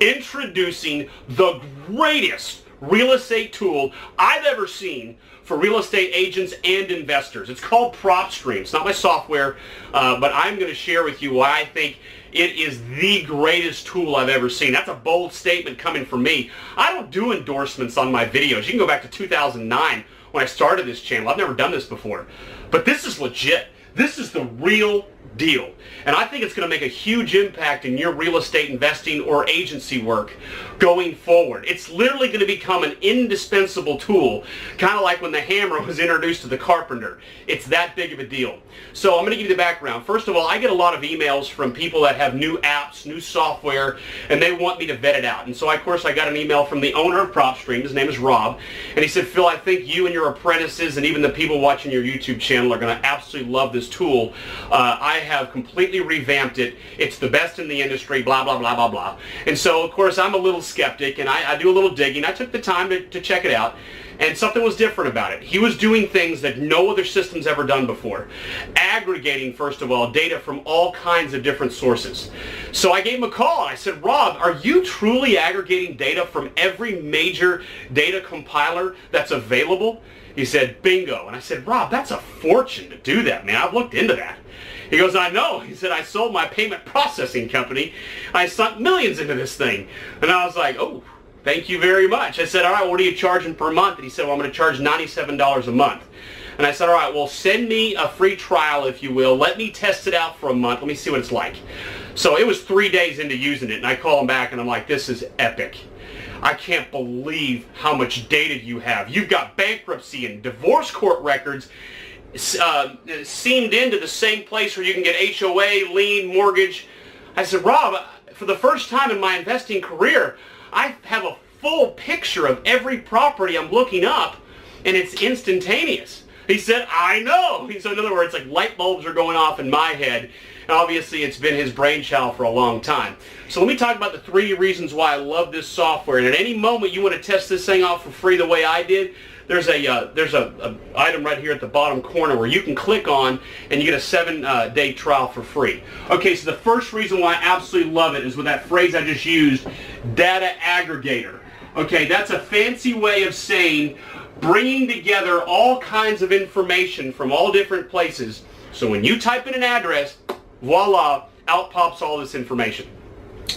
Introducing the greatest real estate tool I've ever seen for real estate agents and investors. It's called PropStream. It's not my software, but I'm going to share with you why I think it is the greatest tool I've ever seen. That's a bold statement coming from me. I don't do endorsements on my videos. You can go back to 2009 when I started this channel. I've never done this before. But this is legit. This is the real deal. And I think it's going to make a huge impact in your real estate investing or agency work going forward. It's literally going to become an indispensable tool, kind of like when the hammer was introduced to the carpenter. It's that big of a deal. So I'm going to give you the background. First of all, I get a lot of emails from people that have new apps, new software, and they want me to vet it out. And so, of course, I got an email from the owner of PropStream. His name is Rob. And he said, Phil, I think you and your apprentices and even the people watching your YouTube channel are going to absolutely love this tool. I have completely revamped it. It's the best in the industry, blah, blah, blah, blah, blah. And so, of course, I'm a little skeptic, and I do a little digging. I took the time to check it out, and something was different about it. He was doing things that no other system's ever done before. Aggregating, first of all, data from all kinds of different sources. So I gave him a call, and I said, Rob, are you truly aggregating data from every major data compiler that's available? He said, bingo. And I said, Rob, that's a fortune to do that, man. I've looked into that. He goes, I know. He said, I sold my payment processing company. I sunk millions into this thing. And I was like, oh, thank you very much. I said, all right, what are you charging per month? And he said, well, I'm going to charge $97 a month. And I said, all right, well, send me a free trial, if you will. Let me test it out for a month. Let me see what it's like. So it was 3 days into using it, and I call him back, and I'm like, this is epic. I can't believe how much data you have. You've got bankruptcy and divorce court records seamed into the same place where you can get HOA, lien, mortgage. I said, Rob, for the first time in my investing career, I have a full picture of every property I'm looking up, and it's instantaneous. He said, I know. So in other words, like light bulbs are going off in my head. And obviously, it's been his brainchild for a long time. So let me talk about the 3 reasons why I love this software. And at any moment you want to test this thing out for free the way I did, there's a item right here at the bottom corner where you can click on and you get a 7-day trial for free. Okay, so the first reason why I absolutely love it is with that phrase I just used, data aggregator. Okay, that's a fancy way of saying bringing together all kinds of information from all different places. So when you type in an address, voila, out pops all this information.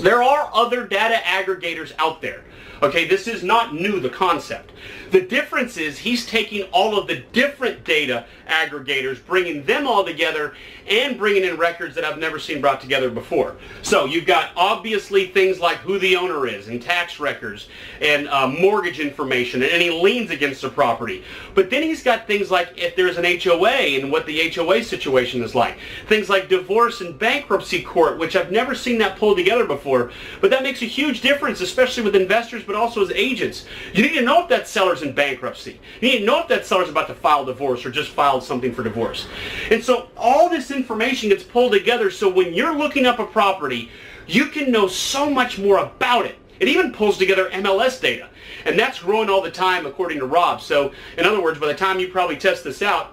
There are other data aggregators out there. Okay, this is not new, the concept. The difference is he's taking all of the different data aggregators, bringing them all together, and bringing in records that I've never seen brought together before. So you've got obviously things like who the owner is, and tax records, and mortgage information, and any liens against the property. But then he's got things like if there's an HOA and what the HOA situation is like. Things like divorce and bankruptcy court, which I've never seen that pulled together before. But that makes a huge difference, especially with investors, but also as agents. You need to know if that seller's in bankruptcy. You need to know if that seller's about to file divorce or just filed something for divorce. And so all this information gets pulled together, so when you're looking up a property, you can know so much more about it. It even pulls together MLS data, and that's growing all the time according to Rob. So in other words, by the time you probably test this out,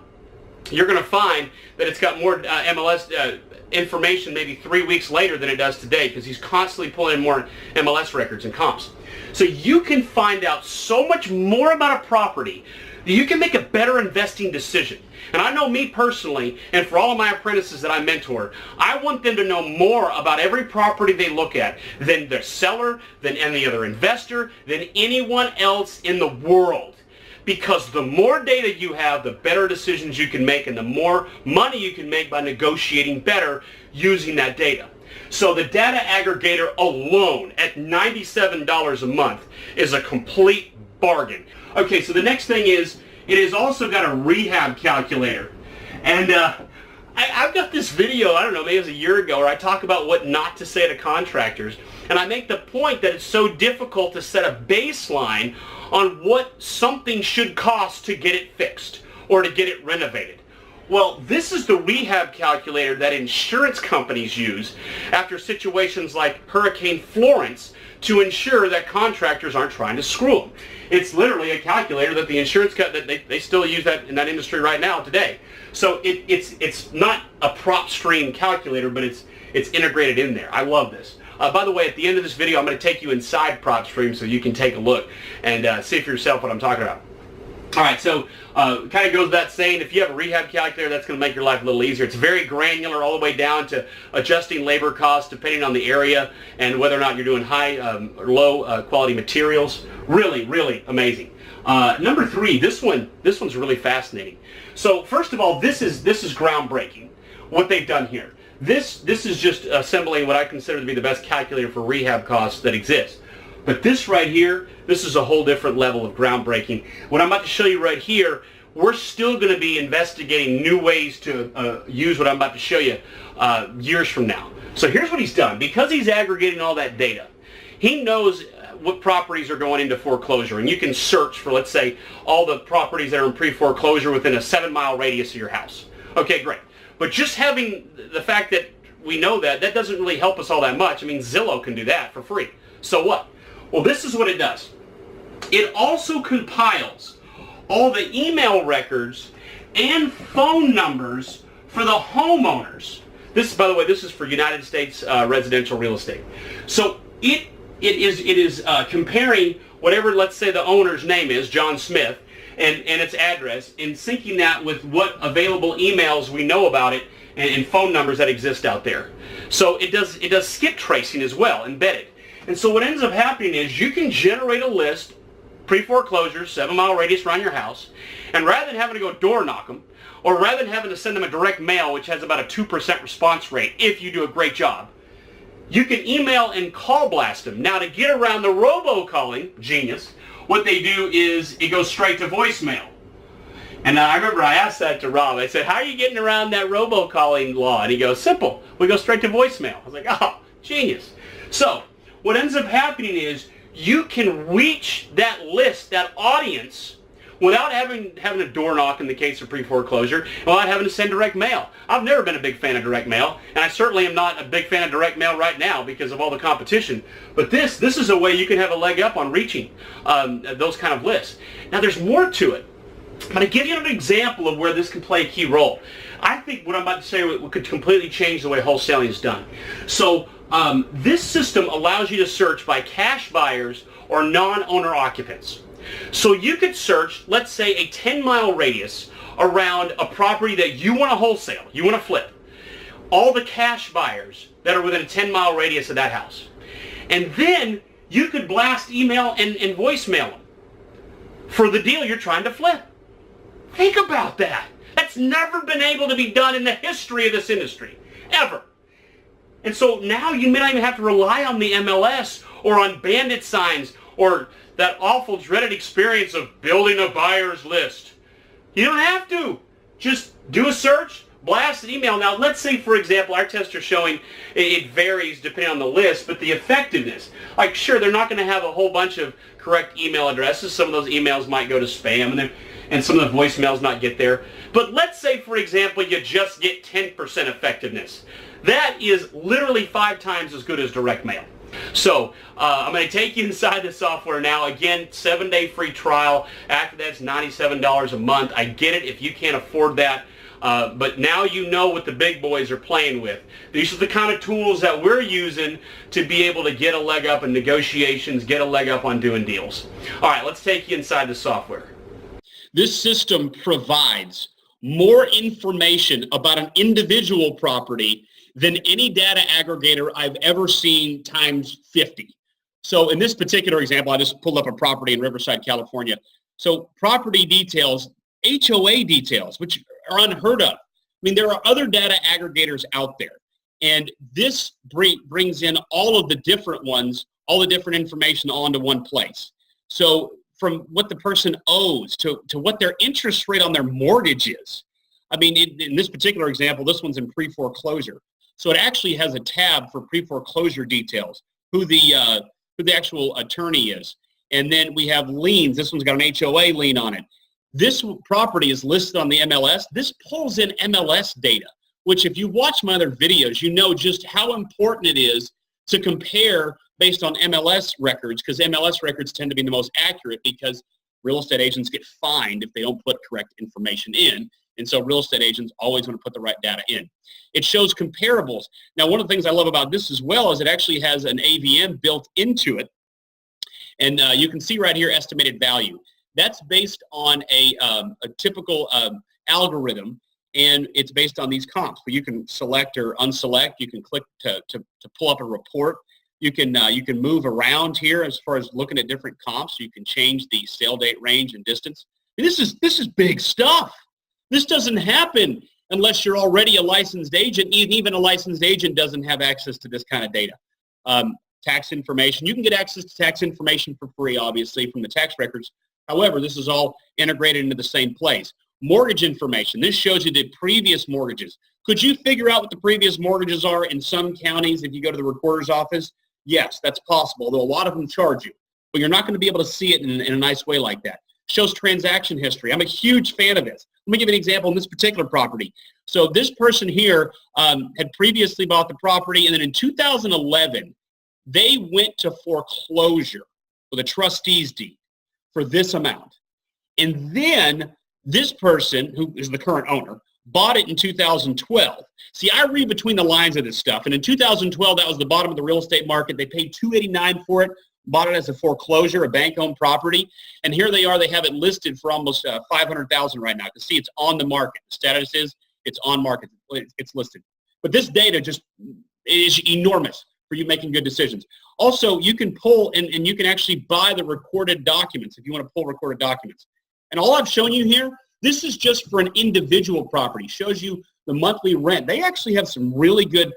you're going to find that it's got more MLS information maybe 3 weeks later than it does today, because he's constantly pulling in more MLS records and comps. So you can find out so much more about a property that you can make a better investing decision. And I know me personally, and for all of my apprentices that I mentor, I want them to know more about every property they look at than the seller, than any other investor, than anyone else in the world. Because the more data you have, the better decisions you can make, and the more money you can make by negotiating better using that data. So the data aggregator alone at $97 a month is a complete bargain. Okay, so the next thing is, it has also got a rehab calculator. And I've got this video, I don't know, maybe it was a year ago, where I talk about what not to say to contractors. And I make the point that it's so difficult to set a baseline on what something should cost to get it fixed or to get it renovated. Well, this is the rehab calculator that insurance companies use after situations like Hurricane Florence to ensure that contractors aren't trying to screw them. It's literally a calculator that the insurance company, they still use that in that industry right now today. So it's not a PropStream calculator, but it's integrated in there. I love this. By the way, at the end of this video, I'm going to take you inside PropStream so you can take a look and see for yourself what I'm talking about. All right, so kind of goes without saying, if you have a rehab calculator, that's going to make your life a little easier. It's very granular all the way down to adjusting labor costs depending on the area and whether or not you're doing high or low quality materials. Really, really amazing. Number 3, this one's really fascinating. So first of all, this is groundbreaking, what they've done here. This is just assembling what I consider to be the best calculator for rehab costs that exists. But this right here, this is a whole different level of groundbreaking. What I'm about to show you right here, we're still going to be investigating new ways to use what I'm about to show you years from now. So here's what he's done. Because he's aggregating all that data, he knows what properties are going into foreclosure. And you can search for, let's say, all the properties that are in pre-foreclosure within a 7-mile radius of your house. Okay, great. But just having the fact that we know that doesn't really help us all that much. I mean, Zillow can do that for free. So what? Well, this is what it does. It also compiles all the email records and phone numbers for the homeowners. This, by the way, this is for United States residential real estate. So it is comparing whatever, let's say, the owner's name is, John Smith, and its address, and syncing that with what available emails we know about it and phone numbers that exist out there. So it does skip tracing as well, embedded. And so what ends up happening is you can generate a list, pre-foreclosure, 7-mile radius around your house, and rather than having to go door knock them, or rather than having to send them a direct mail, which has about a 2% response rate if you do a great job, you can email and call blast them. Now, to get around the robocalling, genius, what they do is it goes straight to voicemail. And I remember I asked that to Rob. I said, how are you getting around that robocalling law? And he goes, simple. We go straight to voicemail. I was like, oh, genius. So what ends up happening is you can reach that list, that audience, without having a door knock in the case of pre-foreclosure, and without having to send direct mail. I've never been a big fan of direct mail, and I certainly am not a big fan of direct mail right now because of all the competition. But this is a way you can have a leg up on reaching those kind of lists. Now, there's more to it. I'm going to give you an example of where this can play a key role. I think what I'm about to say could completely change the way wholesaling is done. So this system allows you to search by cash buyers or non-owner occupants. So you could search, let's say, a 10-mile radius around a property that you want to wholesale, you want to flip. All the cash buyers that are within a 10-mile radius of that house. And then you could blast email and voicemail them for the deal you're trying to flip. Think about that. That's never been able to be done in the history of this industry, ever. And so now you may not even have to rely on the MLS or on bandit signs or that awful dreaded experience of building a buyer's list. You don't have to. Just do a search, blast an email. Now, let's say, for example, our tests are showing it varies depending on the list, but the effectiveness. Like, sure, they're not going to have a whole bunch of correct email addresses. Some of those emails might go to spam, and some of the voicemails not get there. But let's say, for example, you just get 10% effectiveness. That is literally 5 times as good as direct mail. So I'm going to take you inside the software now. Again, 7-day free trial. After that, it's $97 a month. I get it if you can't afford that. But now you know what the big boys are playing with. These are the kind of tools that we're using to be able to get a leg up in negotiations, get a leg up on doing deals. All right, let's take you inside the software. This system provides more information about an individual property than any data aggregator I've ever seen times 50. So in this particular example, I just pulled up a property in Riverside, California. So property details, HOA details, which are unheard of. I mean, there are other data aggregators out there, and this brings in all of the different ones, all the different information onto one place. So from what the person owes to what their interest rate on their mortgage is. I mean, in this particular example, this one's in pre-foreclosure. So it actually has a tab for pre-foreclosure details, who the actual attorney is. And then we have liens. This one's got an HOA lien on it. This property is listed on the MLS. This pulls in MLS data, which if you watch my other videos, you know just how important it is to compare based on MLS records, because MLS records tend to be the most accurate because real estate agents get fined if they don't put correct information in. And so real estate agents always want to put the right data in. It shows comparables. Now, one of the things I love about this as well is it actually has an AVM built into it. And you can see right here, estimated value. That's based on a typical algorithm, and it's based on these comps. But you can select or unselect. You can click to pull up a report. You can move around here as far as looking at different comps. You can change the sale date range and distance. And this is big stuff. This doesn't happen unless you're already a licensed agent. Even a licensed agent doesn't have access to this kind of data. Tax information. You can get access to tax information for free, obviously, from the tax records. However, this is all integrated into the same place. Mortgage information. This shows you the previous mortgages. Could you figure out what the previous mortgages are in some counties if you go to the recorder's office? Yes, that's possible, although a lot of them charge you. But you're not going to be able to see it in a nice way like that. Shows transaction history. I'm a huge fan of this. Let me give you an example in this particular property. So this person here had previously bought the property, and then in 2011, they went to foreclosure with a trustee's deed for this amount. And then this person, who is the current owner, bought it in 2012. See, I read between the lines of this stuff. And in 2012, that was the bottom of the real estate market. They paid $289 for it, bought it as a foreclosure, a bank-owned property. And here they are. They have it listed for almost $500,000 right now. You can see it's on the market. The status is it's on market. It's listed. But this data just is enormous for you making good decisions. Also, you can pull and you can actually buy the recorded documents if you want to pull recorded documents. And all I've shown you here, this is just for an individual property. Shows you the monthly rent. They actually have some really good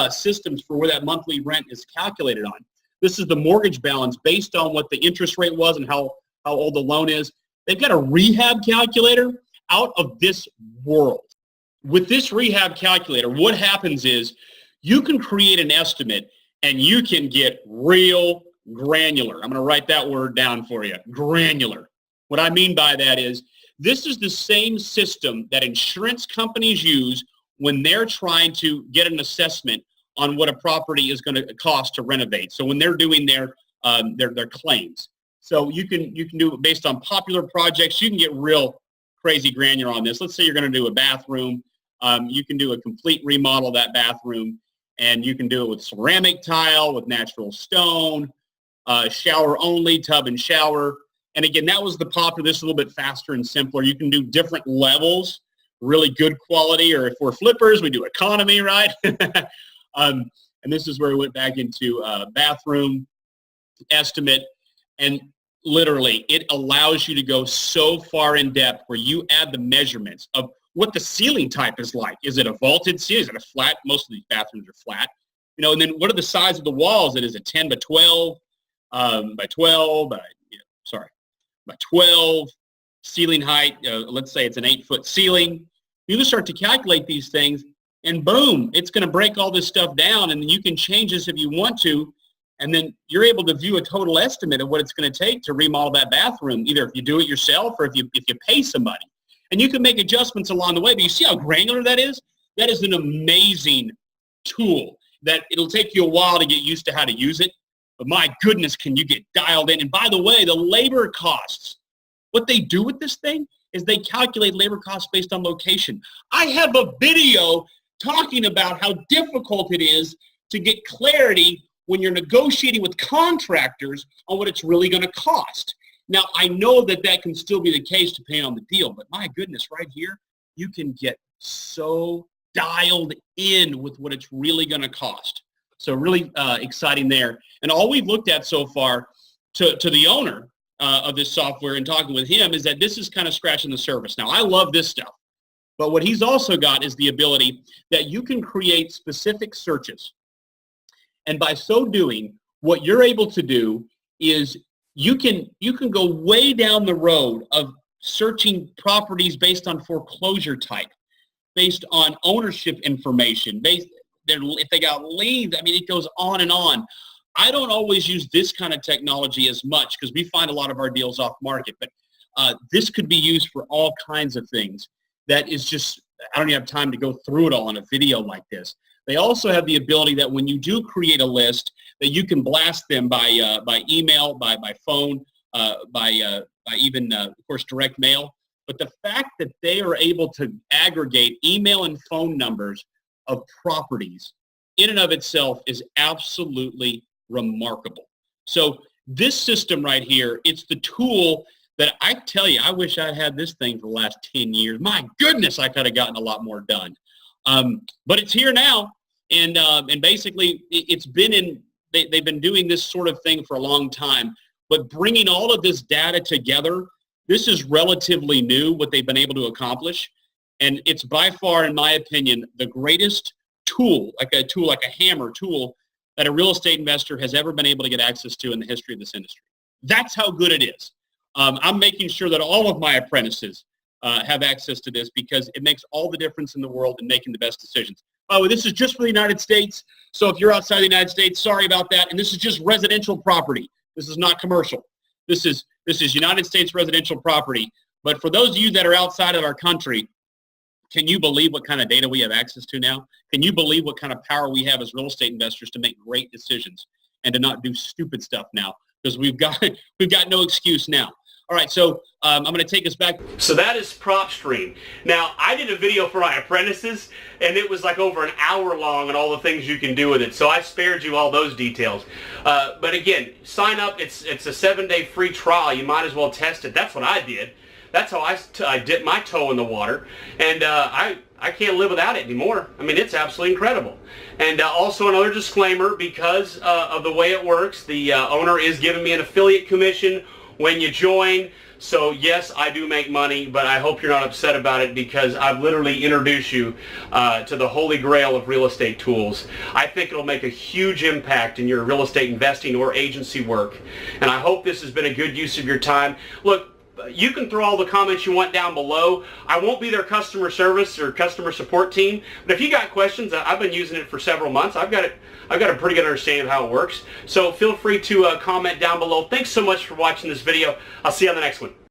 systems for where that monthly rent is calculated on. This is the mortgage balance based on what the interest rate was and how old the loan is. They've got a rehab calculator out of this world. With this rehab calculator, what happens is you can create an estimate and you can get real granular. I'm going to write that word down for you, granular. What I mean by that is this is the same system that insurance companies use when they're trying to get an assessment on what a property is going to cost to renovate. So when they're doing their claims. So you can do it based on popular projects. You can get real crazy granular on this. Let's say you're going to do a bathroom. You can do a complete remodel of that bathroom, and you can do it with ceramic tile, with natural stone, shower only, tub and shower. And again, that was the popular. This is a little bit faster and simpler. You can do different levels, really good quality, or if we're flippers, we do economy, right? And this is where we went back into bathroom estimate. And literally, it allows you to go so far in depth where you add the measurements of what the ceiling type is like. Is it a vaulted ceiling? Is it a flat? Most of these bathrooms are flat. You know, and then what are the size of the walls? Is it 10 by 12, by 12, by 12, ceiling height, let's say it's an 8-foot ceiling. You can start to calculate these things, and boom, it's going to break all this stuff down, and then you can change this if you want to, and then you're able to view a total estimate of what it's going to take to remodel that bathroom, either if you do it yourself or if you pay somebody. And you can make adjustments along the way, but you see how granular that is? That is an amazing tool that it'll take you a while to get used to how to use it. But my goodness, can you get dialed in? And by the way, the labor costs, what they do with this thing is they calculate labor costs based on location. I have a video talking about how difficult it is to get clarity when you're negotiating with contractors on what it's really going to cost. Now, I know that that can still be the case depending on the deal, but my goodness, right here, you can get so dialed in with what it's really going to cost. So really exciting there. And all we've looked at so far to the owner of this software and talking with him is that this is kind of scratching the surface. Now, I love this stuff. But what he's also got is the ability that you can create specific searches. And by so doing, what you're able to do is you can go way down the road of searching properties based on foreclosure type, based on ownership information, if they got liens. I mean, it goes on and on. I don't always use this kind of technology as much because we find a lot of our deals off market, but this could be used for all kinds of things. That is just, I don't even have time to go through it all in a video like this. They also have the ability that when you do create a list, that you can blast them by email, by phone, by even, of course, direct mail. But the fact that they are able to aggregate email and phone numbers of properties in and of itself is absolutely remarkable. So this system right here, it's the tool that I tell you, I wish I'd had this thing for the last 10 years. My goodness, I could have gotten a lot more done. But it's here now, and basically it's been in, they've been doing this sort of thing for a long time, but bringing all of this data together, this is relatively new, what they've been able to accomplish. And it's by far, in my opinion, the greatest tool, like a hammer tool that a real estate investor has ever been able to get access to in the history of this industry. That's how good it is. I'm making sure that all of my apprentices have access to this because it makes all the difference in the world in making the best decisions. By the way, this is just for the United States. So if you're outside the United States, sorry about that. And this is just residential property. This is not commercial. This is United States residential property. But for those of you that are outside of our country, can you believe what kind of data we have access to now? Can you believe what kind of power we have as real estate investors to make great decisions and to not do stupid stuff now? Because we've got no excuse now. All right, so I'm going to take us back. So that is PropStream. Now, I did a video for my apprentices, and it was like over an hour long and all the things you can do with it. So I spared you all those details. But again, sign up. It's a 7-day free trial. You might as well test it. That's what I did. That's how I dipped my toe in the water. And I can't live without it anymore. I mean, it's absolutely incredible. And also another disclaimer, because of the way it works, the owner is giving me an affiliate commission when you join. So yes, I do make money, but I hope you're not upset about it because I've literally introduced you to the holy grail of real estate tools. I think it'll make a huge impact in your real estate investing or agency work. And I hope this has been a good use of your time. Look, you can throw all the comments you want down below. I won't be their customer service or customer support team, but if you got questions, I've been using it for several months. I've got a pretty good understanding of how it works. So feel free to comment down below. Thanks so much for watching this video. I'll see you on the next one.